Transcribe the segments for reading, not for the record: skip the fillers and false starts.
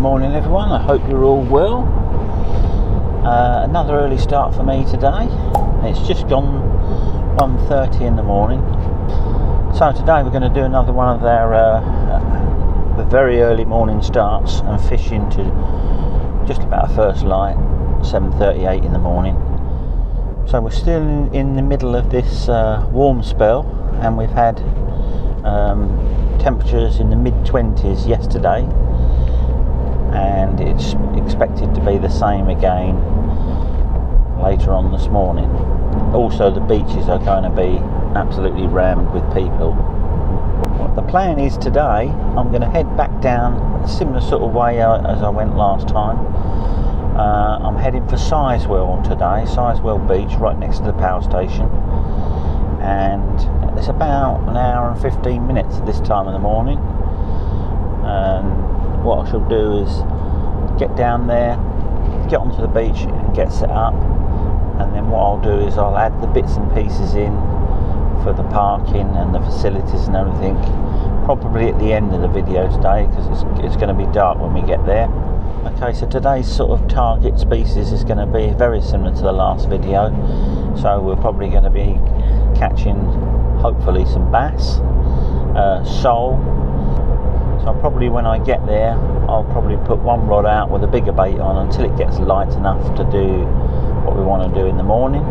morning everyone, I hope you're all well. Another early start for me today. It's just gone 1:30 in the morning. So today we're going to do another one of our very early morning starts and fish into just about a first light, 7:38 in the morning. So we're still in the middle of this warm spell, and we've had temperatures in the mid-20s yesterday, and it's expected to be the same again later on this morning. Also the beaches are going to be absolutely rammed with people. The plan is today I'm going to head back down a similar sort of way as I went last time. I'm heading for Sizewell today, Sizewell Beach, right next to the power station, and it's about an hour and 15 minutes at this time of the morning. And what I shall do is get down there, get onto the beach and get set up, and then what I'll do is I'll add the bits and pieces in for the parking and the facilities and everything, probably at the end of the video today, because it's going to be dark when we get there. Okay, so today's sort of target species is going to be very similar to the last video, so we're probably going to be catching hopefully some bass, sole. So probably when I get there I'll probably put one rod out with a bigger bait on until it gets light enough to do what we want to do in the morning,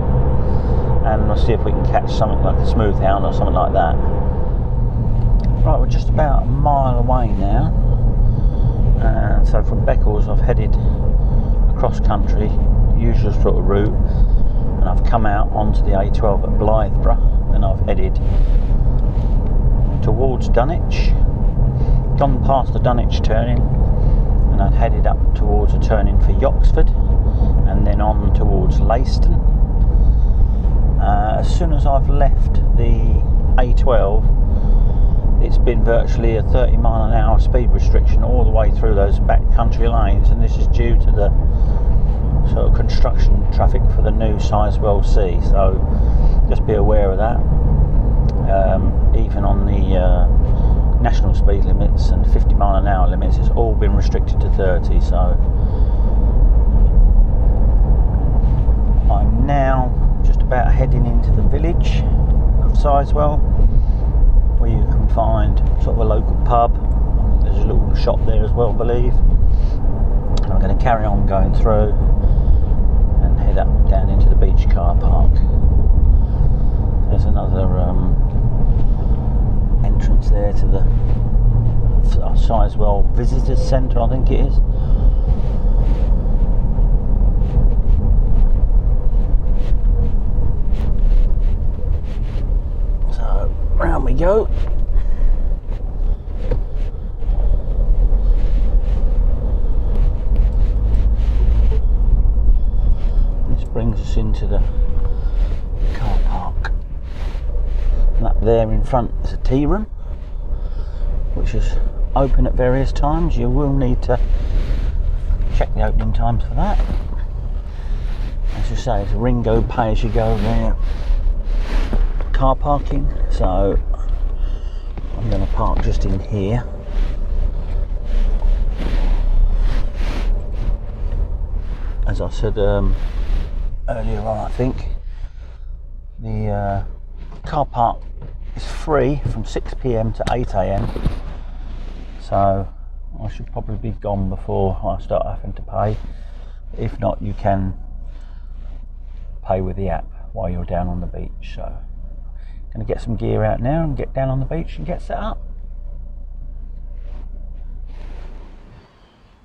and we'll see if we can catch something like a Smoothound or something like that. Right, we're just about a mile away now, and so from Beccles I've headed across country, usual sort of route, and I've come out onto the A12 at Blythburgh, then I've headed towards Dunwich, gone past the Dunwich turning, and I've headed up towards a turning for Yoxford, and then on towards Leiston. As soon as I've left the A12, it's been virtually a 30-mile-an-hour speed restriction all the way through those back country lanes, and this is due to the sort of construction traffic for the new Sizewell C, so just be aware of that. Even on the national speed limits and 50-mile-an-hour limits, it's all been restricted to 30, so I'm now just about heading into the village of Sizewell, where you can find sort of a local pub. There's a little shop there as well, I believe. And I'm going to carry on going through and head up down into the beach car park. There's another entrance there to the Sizewell Visitors Centre, I think it is. So round we go. This brings us into the car park. And up there in front is a tea room, which is open at various times. You will need to check the opening times for that. As you say, it's a Ringo pay as you go there. Car parking, so I'm going to park just in here. As I said earlier on, I think the car park is free from 6 PM to 8 AM, so I should probably be gone before I start having to pay. If not, you can pay with the app while you're down on the beach. So I'm going to get some gear out now and get down on the beach and get set up.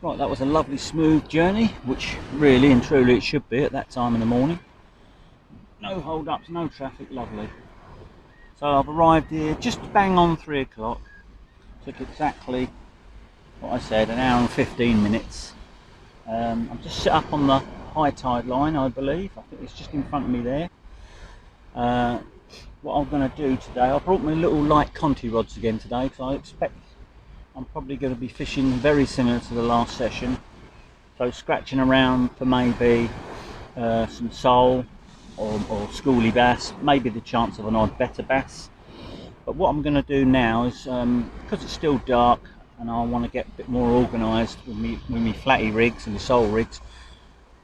Right, that was a lovely smooth journey, which really and truly it should be at that time in the morning. No hold ups, no traffic, lovely. So I've arrived here just bang on 3 o'clock. Took exactly what I said, an hour and 15 minutes. I'm just set up on the high tide line, I believe. I think it's just in front of me there. What I'm going to do today, I brought my little light Conti rods again today, because I expect I'm probably going to be fishing very similar to the last session. So scratching around for maybe some sole, or schoolie bass, maybe the chance of an odd better bass. But what I'm going to do now is, because it's still dark, and I want to get a bit more organised with me flatty rigs and the sole rigs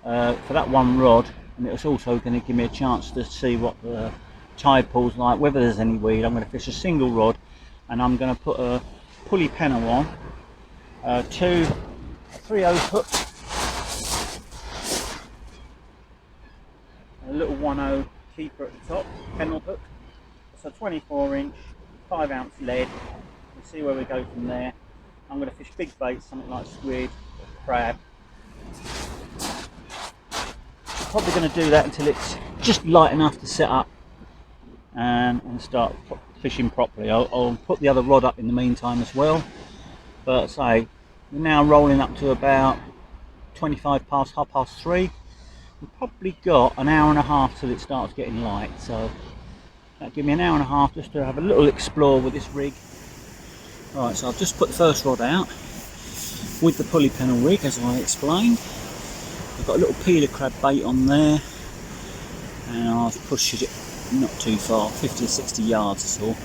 for that one rod, and it's also going to give me a chance to see what the tide pool's like, whether there's any weed. I'm going to fish a single rod, and I'm going to put a pulley pennel on, 2 3/0 hooks, a little 1/0 keeper at the top, pennel hook. It's a 24-inch 5-ounce lead. We'll see where we go from there. I'm going to fish big baits, something like squid or crab. Probably going to do that until it's just light enough to set up and start fishing properly. I'll put the other rod up in the meantime as well. But say we're now rolling up to about 25 past 3:30. We've probably got an hour and a half till it starts getting light, so that'll give me an hour and a half just to have a little explore with this rig. Right, so I've just put the first rod out with the pulley pennel rig, as I explained. I've got a little peeler crab bait on there, and I've pushed it not too far, 50 or 60 yards or so,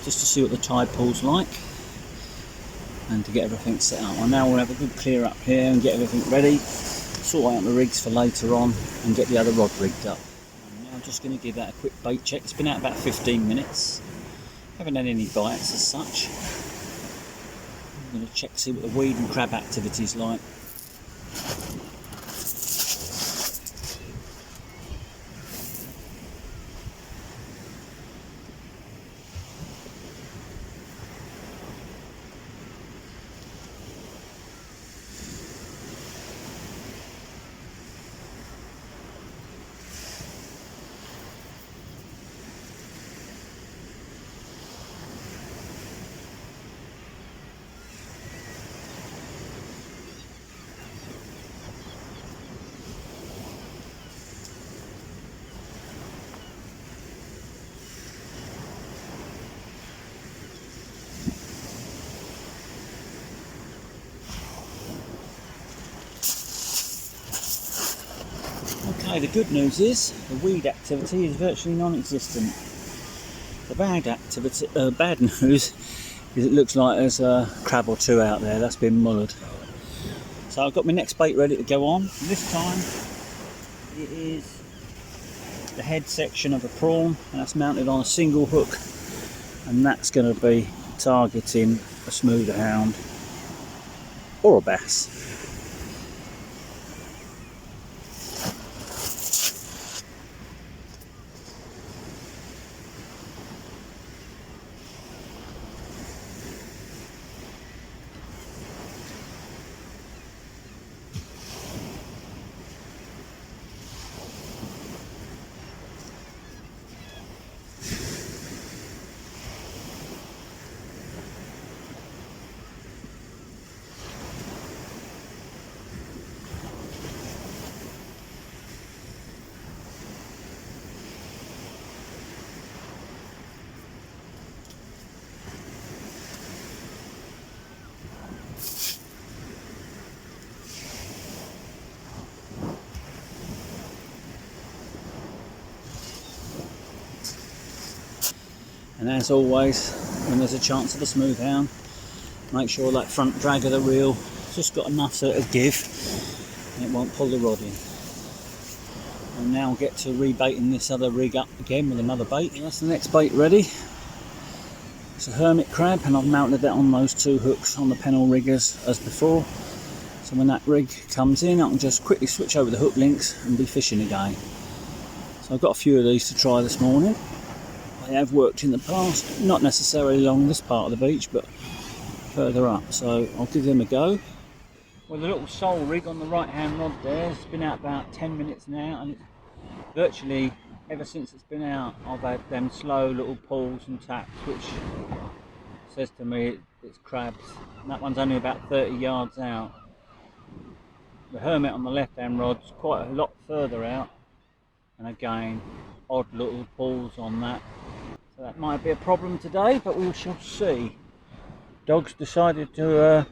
just to see what the tide pool's like and to get everything set up. And now we'll have a good clear up here and get everything ready, sort out the rigs for later on and get the other rod rigged up. And now I'm just going to give that a quick bait check. It's been out about 15 minutes. Haven't had any bites as such. I'm going to check to see what the weed and crab activity is like. Okay, the good news is the weed activity is virtually non-existent. The bad news is it looks like there's a crab or two out there that's been mullered. So I've got my next bait ready to go on. This time it is the head section of a prawn, and that's mounted on a single hook, and that's going to be targeting a Smoothound or a bass. And as always, when there's a chance of a Smoothound, make sure that front drag of the reel has just got enough so it'll give and it won't pull the rod in. And now I'll get to rebaiting this other rig up again with another bait. And that's the next bait ready. It's a hermit crab, and I've mounted that on those 2 hooks on the pennel riggers as before. So when that rig comes in, I can just quickly switch over the hook links and be fishing again. So I've got a few of these to try this morning. They have worked in the past, not necessarily along this part of the beach, but further up, so I'll give them a go. Well, the little sole rig on the right hand rod there has been out about 10 minutes now, and it's virtually, ever since it's been out, I've had them slow little pulls and taps, which says to me it's crabs. And that one's only about 30 yards out. The hermit on the left hand rod's quite a lot further out, and again, odd little pulls on that. So that might be a problem today, but we shall see. Dog's decided to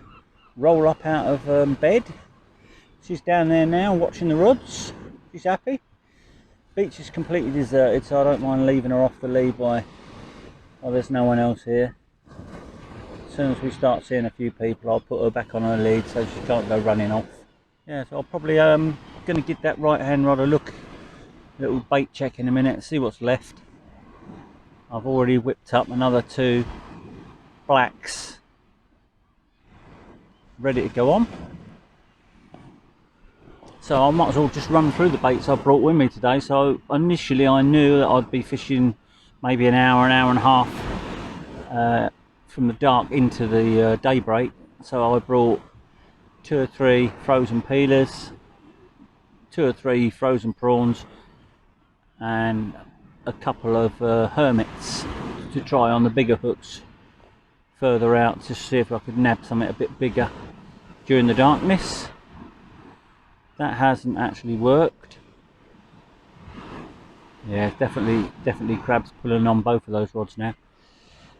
roll up out of bed. She's down there now watching the rods. She's happy. Beach is completely deserted, so I don't mind leaving her off the lee by, well, there's no one else here. as soon as we start seeing a few people, I'll put her back on her lead so she can't go running off. Yeah, so I'll probably going to give that right hand rod a look, little bait check in a minute, see what's left. I've already whipped up another 2 blacks ready to go on. So I might as well just run through the baits I brought with me today. So initially I knew that I'd be fishing maybe an hour and a half from the dark into the daybreak. So I brought 2 or 3 frozen peelers, 2 or 3 frozen prawns, and a couple of hermits to try on the bigger hooks further out to see if I could nab something a bit bigger during the darkness. That hasn't actually worked. Yeah, definitely crabs pulling on both of those rods now.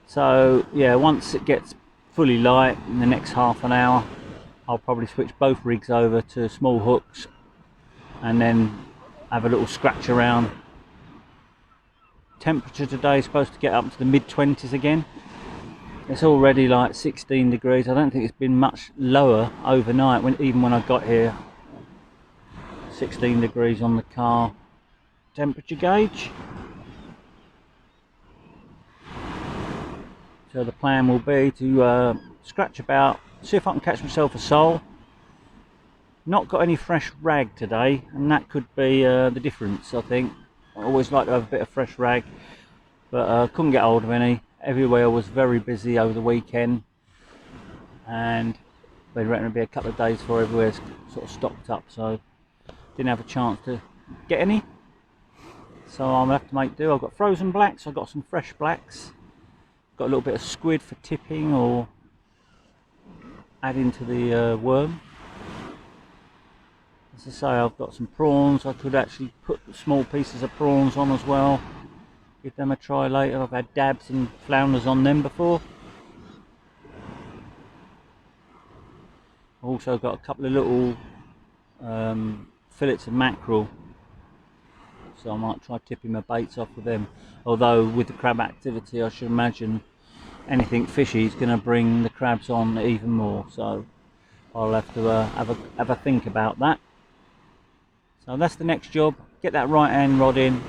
So yeah, once it gets fully light in the next half an hour, I'll probably switch both rigs over to small hooks and then have a little scratch around. Temperature today is supposed to get up to the mid-20s again. It's already like 16 degrees. I don't think it's been much lower overnight, even when I got here. 16 degrees on the car temperature gauge. So the plan will be to scratch about, see if I can catch myself a sole. Not got any fresh rag today, and that could be the difference, I think. I always like to have a bit of fresh rag, but couldn't get hold of any. Everywhere was very busy over the weekend, and they reckon it'll be a couple of days before everywhere's sort of stocked up, so didn't have a chance to get any. So I'm gonna have to make do. I've got frozen blacks, I've got some fresh blacks, got a little bit of squid for tipping or adding to the worm. As I say, I've got some prawns. I could actually put small pieces of prawns on as well, give them a try later. I've had dabs and flounders on them before. I've also got a couple of little fillets of mackerel, so I might try tipping my baits off with them. Although with the crab activity, I should imagine anything fishy is going to bring the crabs on even more, so I'll have to have a think about that. So that's the next job, get that right hand rod in,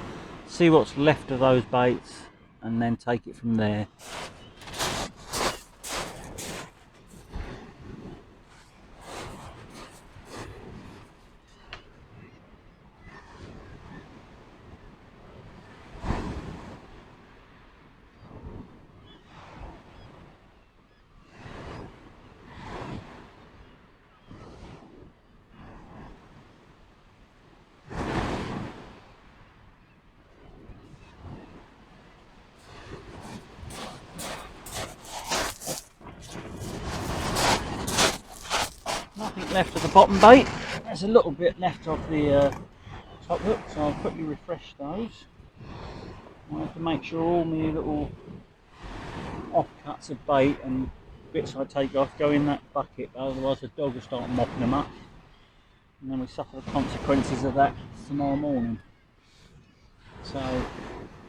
see what's left of those baits, and then take it from there. Left of the bottom bait, there's a little bit left of the top hook, so I'll quickly refresh those. I have to make sure all my little offcuts of bait and bits I take off go in that bucket, otherwise the dog will start mopping them up and then we suffer the consequences of that tomorrow morning. So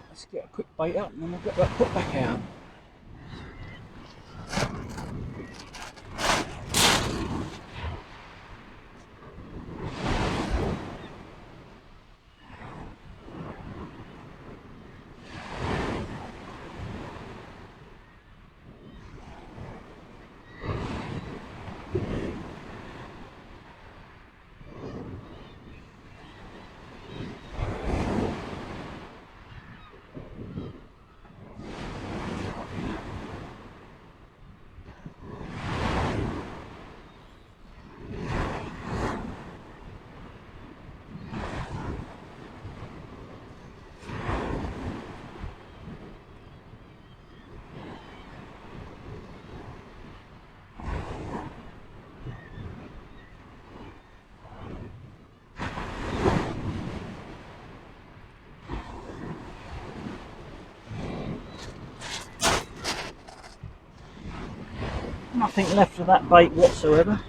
let's get a quick bait up and then we'll get that put back out. Nothing left of that bait whatsoever,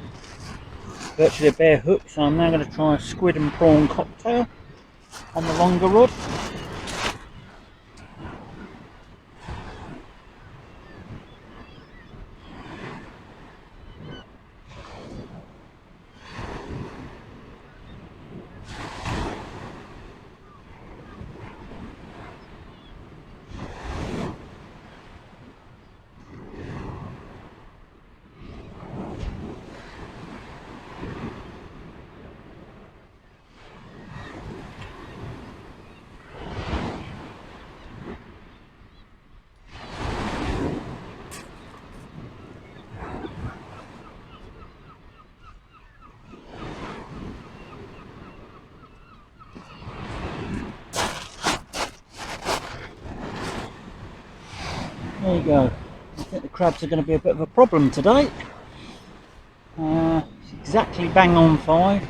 virtually a bare hook, so I'm now going to try a squid and prawn cocktail on the longer rod. there you go. I think the crabs are going to be a bit of a problem today. It's exactly bang on 5,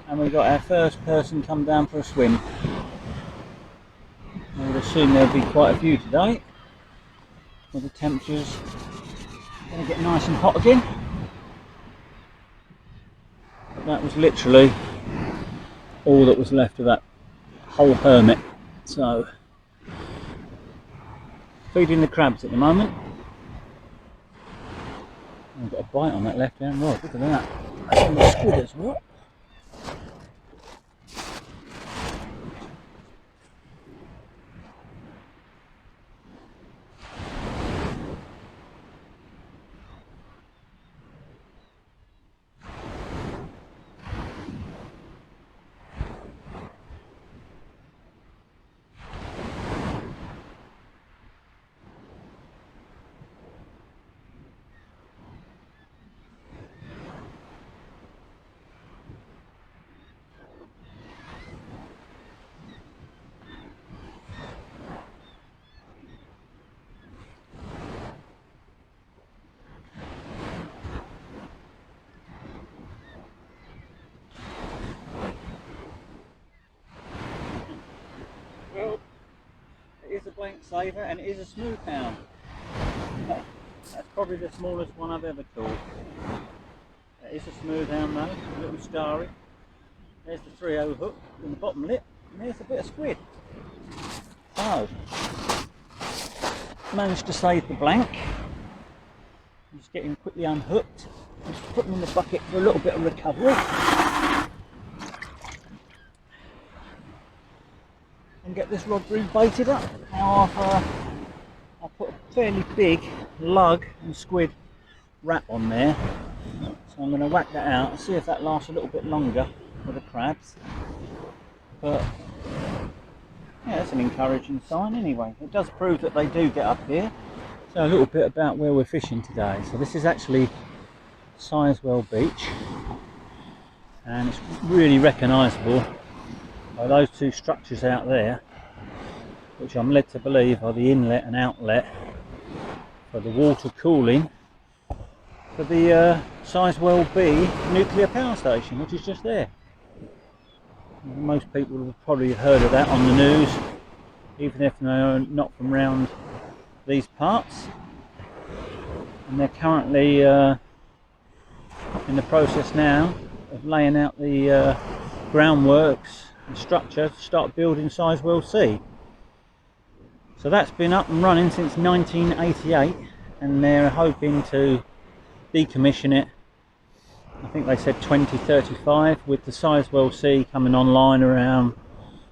and we've got our first person come down for a swim. I would assume there'll be quite a few today, with the temperatures going to get nice and hot again. But that was literally all that was left of that whole hermit. So, feeding the crabs at the moment. I've got a bite on that left hand rod, look at that. That's on the squid as well. Well, it is a blank saver and it is a Smoothound. That's probably the smallest one I've ever caught. It is a Smoothound though, a little starry. There's the 3/0 hook in the bottom lip, and there's a bit of squid. So, managed to save the blank. Just get him quickly unhooked. Just put him in the bucket for a little bit of recovery. And get this rod broom baited up. Now I've put a fairly big lug and squid wrap on there, so I'm going to whack that out and see if that lasts a little bit longer for the crabs. But yeah, that's an encouraging sign anyway. It does prove that they do get up here. So a little bit about where we're fishing today. So this is actually Sizewell beach, and it's really recognisable by those two structures out there, which I'm led to believe are the inlet and outlet for the water cooling for the Sizewell B nuclear power station, which is just there. Most people have probably heard of that on the news, even if they're not from around these parts. And they're currently in the process now of laying out the groundworks and structure to start building Sizewell C. So that's been up and running since 1988, and they're hoping to decommission it, I think they said 2035, with the Sizewell C coming online around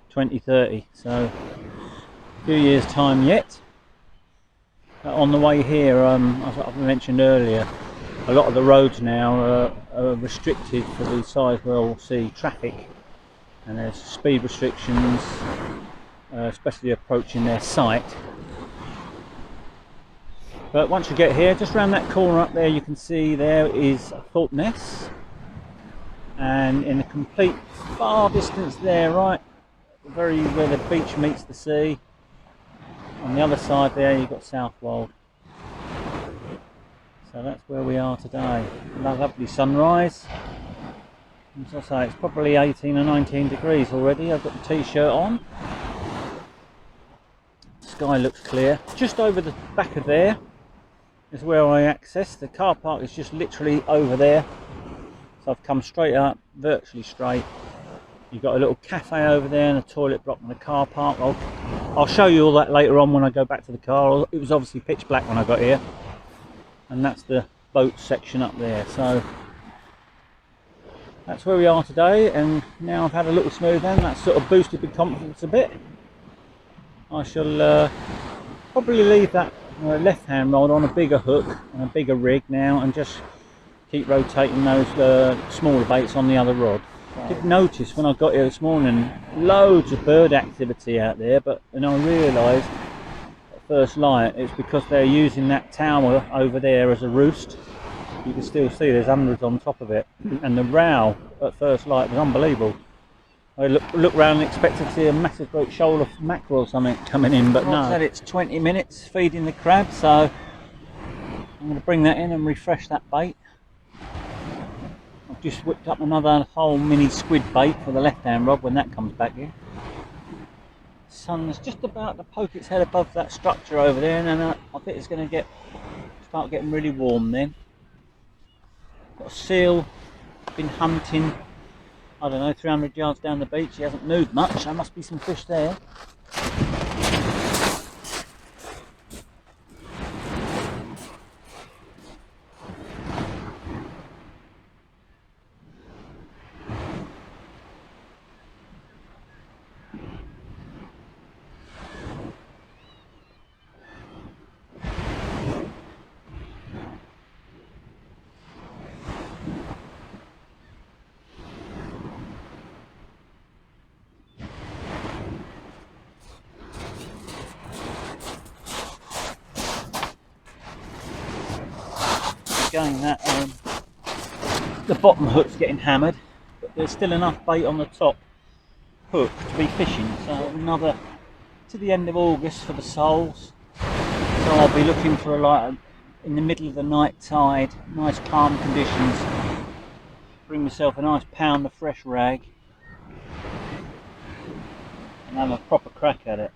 2030. So a few years time yet. On the way here, as I've mentioned earlier, a lot of the roads now are restricted for the Sizewell C traffic, and there's speed restrictions, especially approaching their site. But once you get here, just around that corner up there, you can see there is Thorpe Ness, and in the complete far distance there, right where the beach meets the sea, on the other side there you've got Southwold. So that's where we are today. Lovely sunrise. As I say, it's probably 18 or 19 degrees already. I've got the t-shirt on. Sky looks clear. Just over the back of there is where I access. The car park is just literally over there. So I've come straight up, virtually straight. You've got a little cafe over there and a toilet block and a car park. I'll show you all that later on when I go back to the car. It was obviously pitch black when I got here. And that's the boat section up there. So that's where we are today, and now I've had a little Smoothound. That's sort of boosted my confidence a bit. I shall probably leave that left hand rod on a bigger hook and a bigger rig now, and just keep rotating those smaller baits on the other rod. I did notice when I got here this morning loads of bird activity out there, but then I realised at first light it's because they're using that tower over there as a roost. You can still see there's hundreds on top of it, and the row at first light was unbelievable. I look round and expected to see a massive great shoal of mackerel or something coming in, but no. Said it's 20 minutes feeding the crab, so I'm going to bring that in and refresh that bait. I've just whipped up another whole mini squid bait for the left-hand rod when that comes back in. The sun's just about to poke its head above that structure over there, and then I think it's going to start getting really warm then. Got a seal, been hunting, I don't know, 300 yards down the beach. He hasn't moved much, there must be some fish there. Again, that the bottom hook's getting hammered, but there's still enough bait on the top hook to be fishing. So another to the end of August for the soles. So I'll be looking for in the middle of the night tide, nice calm conditions. Bring myself a nice pound of fresh rag and have a proper crack at it.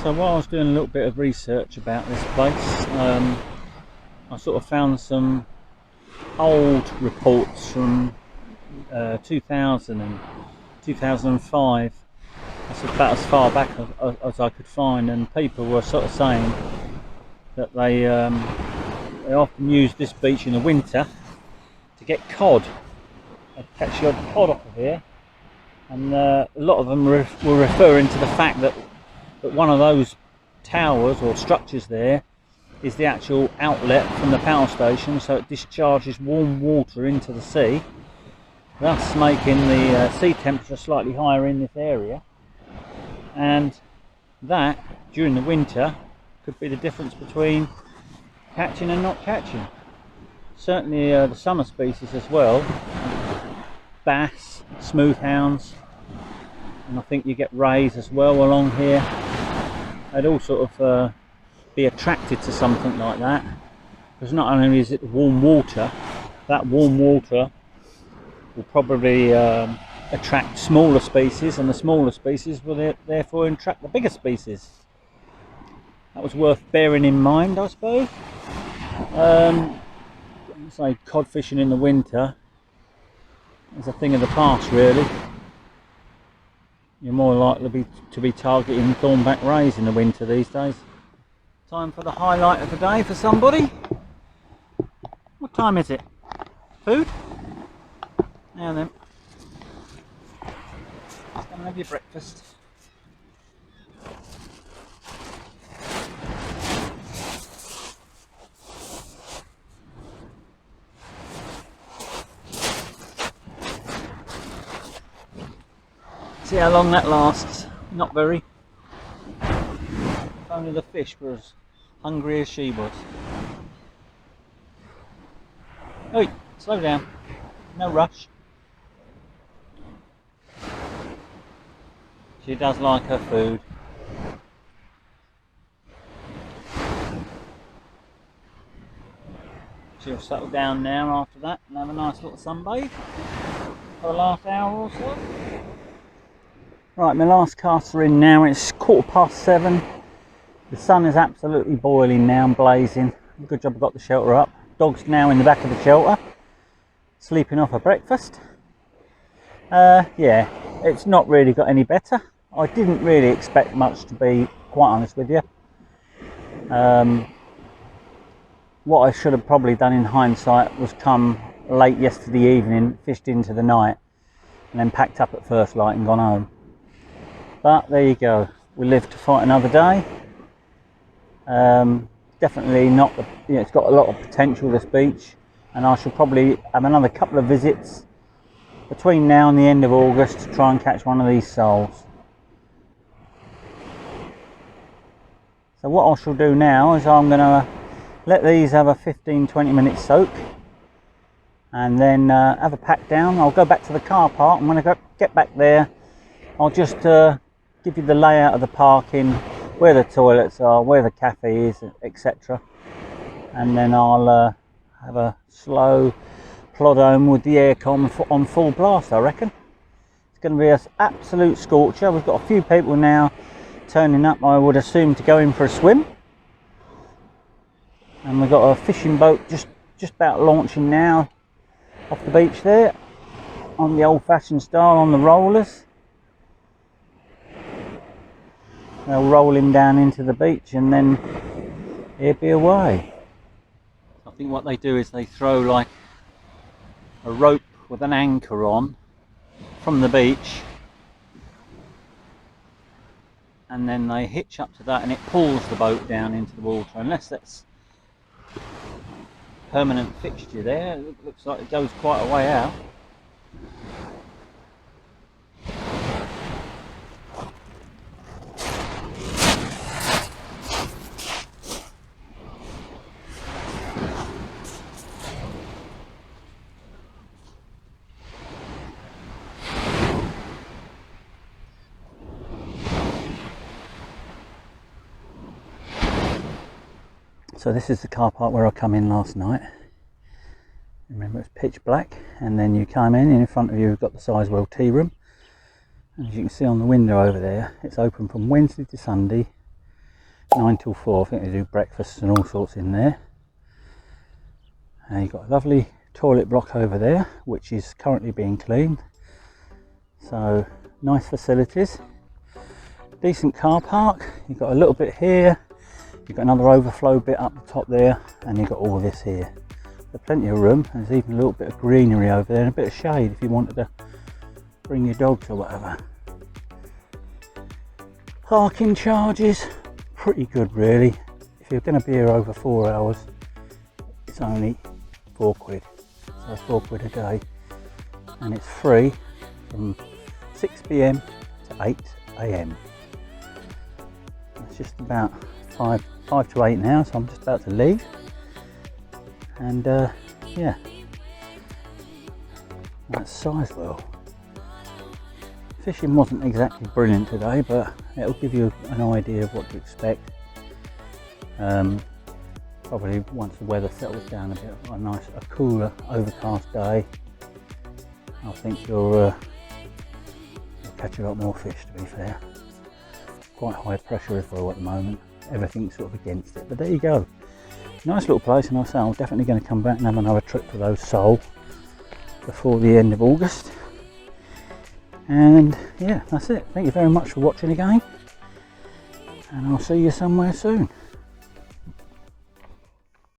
So while I was doing a little bit of research about this place, I sort of found some old reports from 2000 and 2005. That's about as far back as I could find, and people were sort of saying that they often use this beach in the winter to get cod. They catch the odd cod off of here, and a lot of them were referring to the fact that one of those towers or structures there is the actual outlet from the power station, so it discharges warm water into the sea, thus making the sea temperature slightly higher in this area, and that during the winter could be the difference between catching and not catching. Certainly the summer species as well, bass, smoothhounds, and I think you get rays as well along here. They'd all sort of be attracted to something like that, because not only is it warm water, that warm water will probably attract smaller species, and the smaller species will therefore attract the bigger species. That was worth bearing in mind, I suppose. Say cod fishing in the winter is a thing of the past, really. You're more likely to be targeting thornback rays in the winter these days. Time for the highlight of the day for somebody. What time is it? Food? Now then. Just come and have your breakfast. See how long that lasts. Not very. If only the fish were as hungry as she was. Oi, slow down. No rush. She does like her food. She'll settle down now after that and have a nice little sunbathe for the last hour or so. Right, my last casts are in now. It's 7:15. The sun is absolutely boiling now and blazing. Good job I got the shelter up. Dog's now in the back of the shelter, sleeping off her breakfast. Yeah, it's not really got any better. I didn't really expect much, to be quite honest with you. What I should have probably done in hindsight was come late yesterday evening, fished into the night, and then packed up at first light and gone home. But there you go, we live to fight another day. Definitely not the, you know, it's got a lot of potential, this beach, and I shall probably have another couple of visits between now and the end of August to try and catch one of these soles. So what I shall do now is I'm going to let these have a 15-20 minute soak, and then have a pack down. I'll go back to the car park, and when I get back there I'll just give you the layout of the parking, where the toilets are, where the cafe is, etc. And then I'll have a slow plod home with the aircon on full blast, I reckon. It's going to be an absolute scorcher. We've got a few people now turning up, I would assume, to go in for a swim. And we've got a fishing boat just about launching now off the beach there, on the old-fashioned style, on the rollers. They'll roll him down into the beach and then he'll be away. I think what they do is they throw like a rope with an anchor on from the beach, and then they hitch up to that and it pulls the boat down into the water, unless that's permanent fixture there. It looks like it goes quite a way out. So this is the car park where I come in last night. Remember, it's pitch black, and then you come in and in front of you you've got the Sizewell tea room. And as you can see on the window over there, it's open from Wednesday to Sunday, 9 till 4. I think they do breakfasts and all sorts in there. And you've got a lovely toilet block over there, which is currently being cleaned. So nice facilities, decent car park. You've got a little bit here, you've got another overflow bit up the top there, and you've got all this here. There's plenty of room. There's even a little bit of greenery over there and a bit of shade if you wanted to bring your dogs or whatever. Parking charges, pretty good really. If you're going to be here over 4 hours, it's only £4. So £4 a day, and it's free from 6 PM to 8 AM. It's just about 5 to 8 now, so I'm just about to leave. And yeah, that's Sizewell. Fishing wasn't exactly brilliant today, but it'll give you an idea of what to expect. Probably once the weather settles down a bit, a cooler, overcast day, I think you'll catch a lot more fish, to be fair. Quite high pressure as well at the moment. Everything's sort of against it, but there you go. Nice little place, and I say I'm definitely going to come back and have another trip for those sole before the end of August. And yeah, that's it. Thank you very much for watching again, and I'll see you somewhere soon.